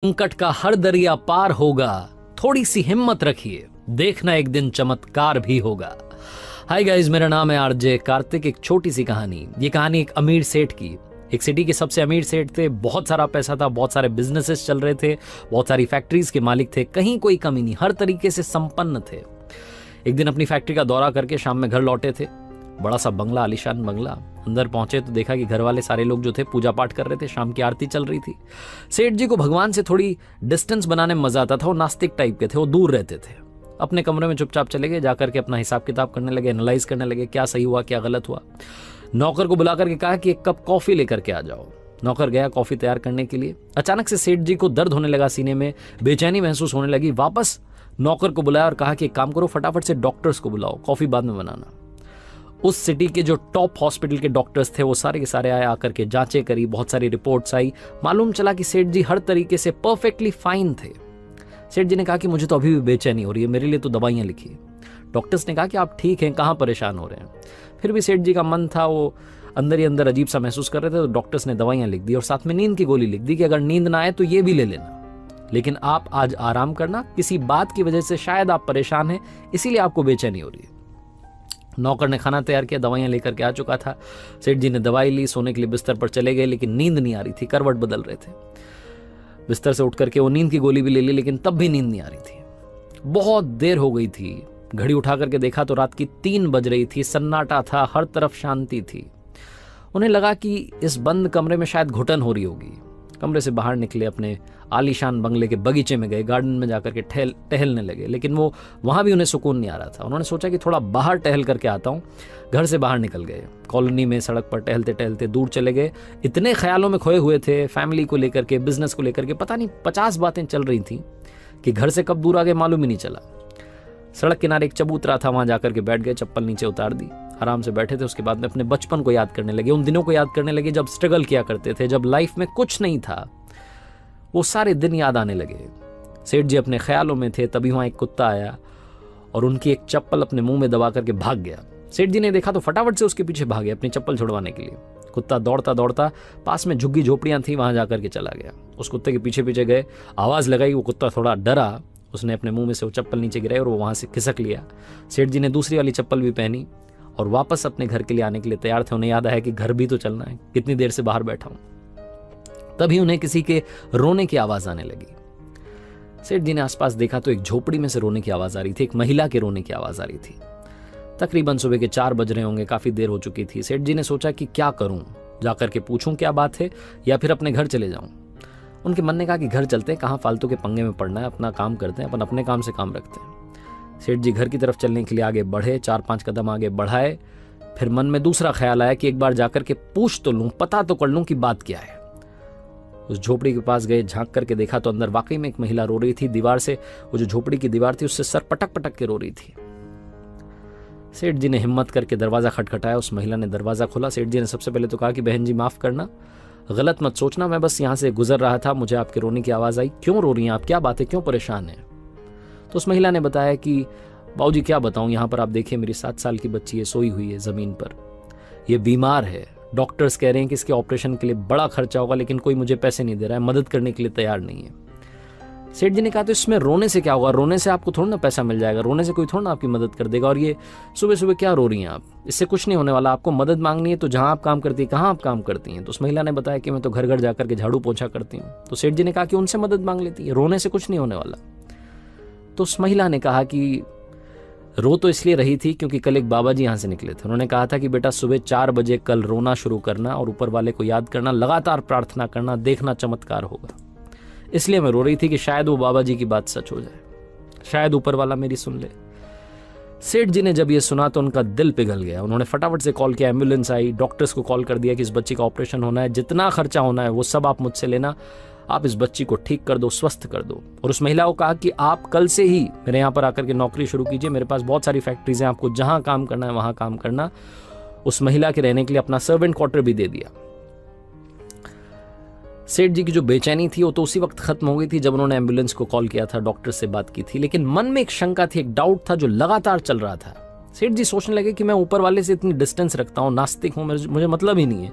संकट का हर दरिया पार होगा, थोड़ी सी हिम्मत रखिए, देखना एक दिन चमत्कार भी होगा। हाय गाइस, मेरा नाम है आरजे कार्तिक। एक छोटी सी कहानी। ये कहानी एक अमीर सेठ की। एक सिटी के सबसे अमीर सेठ थे, बहुत सारा पैसा था, बहुत सारे बिजनेसेस चल रहे थे, बहुत सारी फैक्ट्रीज के मालिक थे, कहीं कोई कमी नहीं, हर तरीके से संपन्न थे। एक दिन अपनी फैक्ट्री का दौरा करके शाम में घर लौटे थे। बड़ा सा बंगला, आलीशान बंगला। अंदर पहुंचे तो देखा कि घर वाले सारे लोग जो थे पूजा पाठ कर रहे थे, शाम की आरती चल रही थी। सेठ जी को भगवान से थोड़ी डिस्टेंस बनाने में मजा आता था। वो नास्तिक टाइप के थे, वो दूर रहते थे। अपने कमरे में चुपचाप चले गए, जाकर के अपना हिसाब किताब करने लगे, एनालाइज करने लगे, क्या सही हुआ क्या गलत हुआ। नौकर को बुला करके कहा कि एक कप कॉफी लेकर के आ जाओ। नौकर गया कॉफी तैयार करने के लिए। अचानक से सेठ जी को दर्द होने लगा सीने में, बेचैनी महसूस होने लगी। वापस नौकर को बुलाया और कहा कि एक काम करो, फटाफट से डॉक्टर्स को बुलाओ, कॉफी बाद में बनाना। उस सिटी के जो टॉप हॉस्पिटल के डॉक्टर्स थे वो सारे के सारे आए, आकर के जांचें करी, बहुत सारी रिपोर्ट्स आई। मालूम चला कि सेठ जी हर तरीके से परफेक्टली फाइन थे। सेठ जी ने कहा कि मुझे तो अभी भी बेचैनी हो रही है, मेरे लिए तो दवाइयां लिखिए। डॉक्टर्स ने कहा कि आप ठीक हैं, कहाँ परेशान हो रहे हैं। फिर भी सेठ जी का मन था, वो अंदर ही अंदर अजीब सा महसूस कर रहे थे। तो डॉक्टर्स ने दवाइयां लिख दी और साथ में नींद की गोली लिख दी कि अगर नींद ना आए तो ये भी ले लेना, लेकिन आप आज आराम करना, किसी बात की वजह से शायद आप परेशान हैं, इसीलिए आपको बेचैनी हो रही है। नौकर ने खाना तैयार किया, दवाइयां लेकर के आ चुका था। सेठ जी ने दवाई ली, सोने के लिए बिस्तर पर चले गए, लेकिन नींद नहीं आ रही थी, करवट बदल रहे थे। बिस्तर से उठ करके वो नींद की गोली भी ले ली, लेकिन तब भी नींद नहीं आ रही थी। बहुत देर हो गई थी। घड़ी उठा करके देखा तो रात की 3 बज रही थी। सन्नाटा था, हर तरफ शांति थी। उन्हें लगा कि इस बंद कमरे में शायद घुटन हो रही होगी। कमरे से बाहर निकले, अपने आलीशान बंगले के बगीचे में गए, गार्डन में जाकर के टहलने लगे, लेकिन वो वहां भी उन्हें सुकून नहीं आ रहा था। उन्होंने सोचा कि थोड़ा बाहर टहल करके आता हूं। घर से बाहर निकल गए, कॉलोनी में सड़क पर टहलते टहलते दूर चले गए। इतने ख्यालों में खोए हुए थे, फैमिली को लेकर के, बिजनेस को लेकर के, पता नहीं 50 बातें चल रही थी कि घर से कब दूर आ गए मालूम ही नहीं चला। सड़क किनारे एक चबूतरा था, वहां जाकर के बैठ गए, चप्पल नीचे उतार दी, आराम से बैठे थे। उसके बाद में अपने बचपन को याद करने लगे, उन दिनों को याद करने लगे जब स्ट्रगल किया करते थे, जब लाइफ में कुछ नहीं था। वो सारे दिन याद आने लगे। सेठ जी अपने ख्यालों में थे, तभी वहां एक कुत्ता आया और उनकी एक चप्पल अपने मुंह में दबा करके भाग गया। सेठ जी ने देखा तो फटाफट से उसके पीछे भागे अपनी चप्पल छुड़वाने के लिए। कुत्ता दौड़ता दौड़ता पास में झुग्गी झोपड़ियां थी, वहां जाकर के चला गया। उस कुत्ते के पीछे पीछे गए, आवाज लगाई, वो कुत्ता थोड़ा डरा, उसने अपने मुंह में से वो चप्पल नीचे गिराई और वो वहां से खिसक लिया। सेठ जी ने दूसरी वाली चप्पल भी पहनी और वापस अपने घर के लिए आने के लिए तैयार थे। उन्हें याद आया कि घर भी तो चलना है, कितनी देर से बाहर बैठा हूं। तभी उन्हें किसी के रोने की आवाज आने लगी। सेठ जी ने आसपास देखा तो एक झोपड़ी में से रोने की आवाज आ रही थी, एक महिला के रोने की आवाज आ रही थी। तकरीबन सुबह के 4 बज रहे होंगे, काफी देर हो चुकी थी। सेठ जी ने सोचा कि क्या करूं, जाकर के पूछूं क्या बात है या फिर अपने घर चले जाऊं। उनके मन ने कहा कि घर चलते हैं, कहां फालतू के पंगे में पड़ना है, अपना काम करते हैं, अपन अपने काम से काम रखते हैं। सेठ जी घर की तरफ चलने के लिए आगे बढ़े, 4-5 कदम आगे बढ़ाए। फिर मन में दूसरा ख्याल आया कि एक बार जाकर के पूछ तो लूं, पता तो कर लूं कि बात क्या है। उस झोपड़ी के पास गए, झांक करके देखा तो अंदर वाकई में एक महिला रो रही थी। दीवार से, वो जो झोपड़ी की दीवार थी, उससे सर पटक पटक के रो रही थी। सेठ जी ने हिम्मत करके दरवाजा खटखटाया, उस महिला ने दरवाजा खोला। सेठ जी ने सबसे पहले तो कहा कि बहन जी माफ करना, गलत मत सोचना, मैं बस यहाँ से गुजर रहा था, मुझे आपके रोने की आवाज आई। क्यों रो रही हैं आप, क्या बात है, क्यों परेशान है? तो उस महिला ने बताया कि बाबूजी क्या बताऊं, यहाँ पर आप देखिए मेरी 7 साल की बच्ची है, सोई हुई है जमीन पर, ये बीमार है। डॉक्टर्स कह रहे हैं कि इसके ऑपरेशन के लिए बड़ा खर्चा होगा, लेकिन कोई मुझे पैसे नहीं दे रहा है, मदद करने के लिए तैयार नहीं है। सेठ जी ने कहा तो इसमें रोने से क्या होगा, रोने से आपको थोड़ा ना पैसा मिल जाएगा, रोने से कोई थोड़ा ना आपकी मदद कर देगा। और ये सुबह सुबह क्या रो रही हैं आप, इससे कुछ नहीं होने वाला। आपको मदद मांगनी है तो जहां आप काम करती है, कहाँ आप काम करती हैं? तो उस महिला ने बताया कि मैं तो घर घर जाकर के झाड़ू पोछा करती हूँ। तो सेठ जी ने कहा कि उनसे मदद मांग लेती है, रोने से कुछ नहीं होने वाला। तो उस महिला ने कहा कि रो तो इसलिए रही थी क्योंकि कल एक बाबा जी यहाँ से निकले थे। उन्होंने कहा था कि बेटा सुबह 4 बजे कल रोना शुरू करना और ऊपर वाले को याद करना, लगातार प्रार्थना करना, देखना चमत्कार होगा। इसलिए मैं रो रही थी कि शायद वो बाबा जी की बात सच हो जाए, शायद ऊपर वाला मेरी सुन ले। सेठ जी ने जब ये सुना तो उनका दिल पिघल गया। उन्होंने फटाफट से कॉल किया, एम्बुलेंस आई, डॉक्टर्स को कॉल कर दिया कि इस बच्ची का ऑपरेशन होना है, जितना खर्चा होना है वो सब आप मुझसे लेना, आप इस बच्ची को ठीक कर दो, स्वस्थ कर दो। और उस महिला को कहा कि आप कल से ही मेरे यहाँ पर आकर के नौकरी शुरू कीजिए, मेरे पास बहुत सारी फैक्ट्रीज हैं, आपको जहां काम करना है वहां काम करना। उस महिला के रहने के लिए अपना सर्वेंट क्वार्टर भी दे दिया। सेठ जी की जो बेचैनी थी वो तो उसी वक्त खत्म हो गई थी जब उन्होंने एम्बुलेंस को कॉल किया था, डॉक्टर से बात की थी, लेकिन मन में एक शंका थी, एक डाउट था जो लगातार चल रहा था। सेठ जी सोचने लगे कि मैं ऊपर वाले से इतनी डिस्टेंस रखता हूँ, नास्तिक हूं, मुझे मतलब ही नहीं है,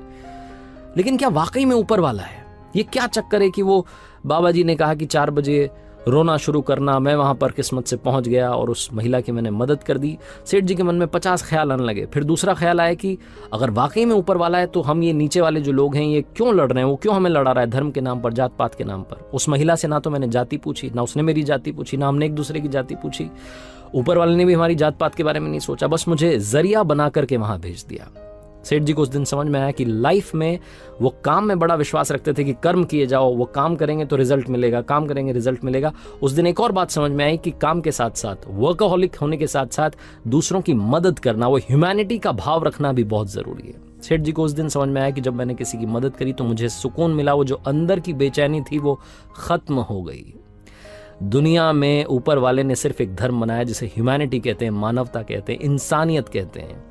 लेकिन क्या वाकई में ऊपर वाला है? ये क्या चक्कर है कि वो बाबा जी ने कहा कि 4 बजे रोना शुरू करना। मैं वहां पर किस्मत से पहुंच गया और उस महिला की मैंने मदद कर दी। सेठ जी के मन में 50 ख्याल आने लगे। फिर दूसरा ख्याल आया कि अगर वाकई में ऊपर वाला है तो हम ये नीचे वाले जो लोग हैं ये क्यों लड़ रहे हैं, वो क्यों हमें लड़ा रहा है धर्म के नाम पर, जात पात के नाम पर। उस महिला से ना तो मैंने जाति पूछी, ना उसने मेरी जाति पूछी, ना हमने एक दूसरे की जाति पूछी। ऊपर वाले ने भी हमारी जात पात के बारे में नहीं सोचा, बस मुझे जरिया बना करके वहां भेज दिया। सेठ जी को उस दिन समझ में आया कि लाइफ में वो काम में बड़ा विश्वास रखते थे कि कर्म किए जाओ, वो काम करेंगे तो रिजल्ट मिलेगा, काम करेंगे रिजल्ट मिलेगा। उस दिन एक और बात समझ में आई कि काम के साथ साथ, वर्कaholic होने के साथ साथ दूसरों की मदद करना, वो ह्यूमैनिटी का भाव रखना भी बहुत जरूरी है। सेठ जी को उस दिन समझ में आया कि जब मैंने किसी की मदद करी तो मुझे सुकून मिला, वो जो अंदर की बेचैनी थी वो खत्म हो गई। दुनिया में ऊपर वाले ने सिर्फ एक धर्म बनाया जिसे ह्यूमैनिटी कहते हैं, मानवता कहते हैं, इंसानियत कहते हैं।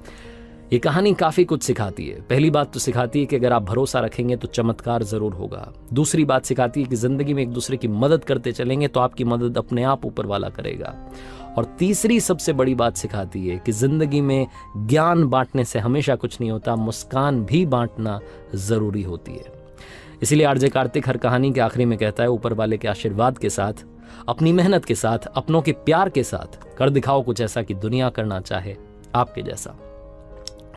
ये कहानी काफी कुछ सिखाती है। पहली बात तो सिखाती है कि अगर आप भरोसा रखेंगे तो चमत्कार जरूर होगा। दूसरी बात सिखाती है कि जिंदगी में एक दूसरे की मदद करते चलेंगे तो आपकी मदद अपने आप ऊपर वाला करेगा। और तीसरी सबसे बड़ी बात सिखाती है कि जिंदगी में ज्ञान बांटने से हमेशा कुछ नहीं होता, मुस्कान भी बांटना जरूरी होती है। इसीलिए आरजे कार्तिक हर कहानी के आखिरी में कहता है, ऊपर वाले के आशीर्वाद के साथ, अपनी मेहनत के साथ, अपनों के प्यार के साथ कर दिखाओ कुछ ऐसा कि दुनिया करना चाहे आपके जैसा।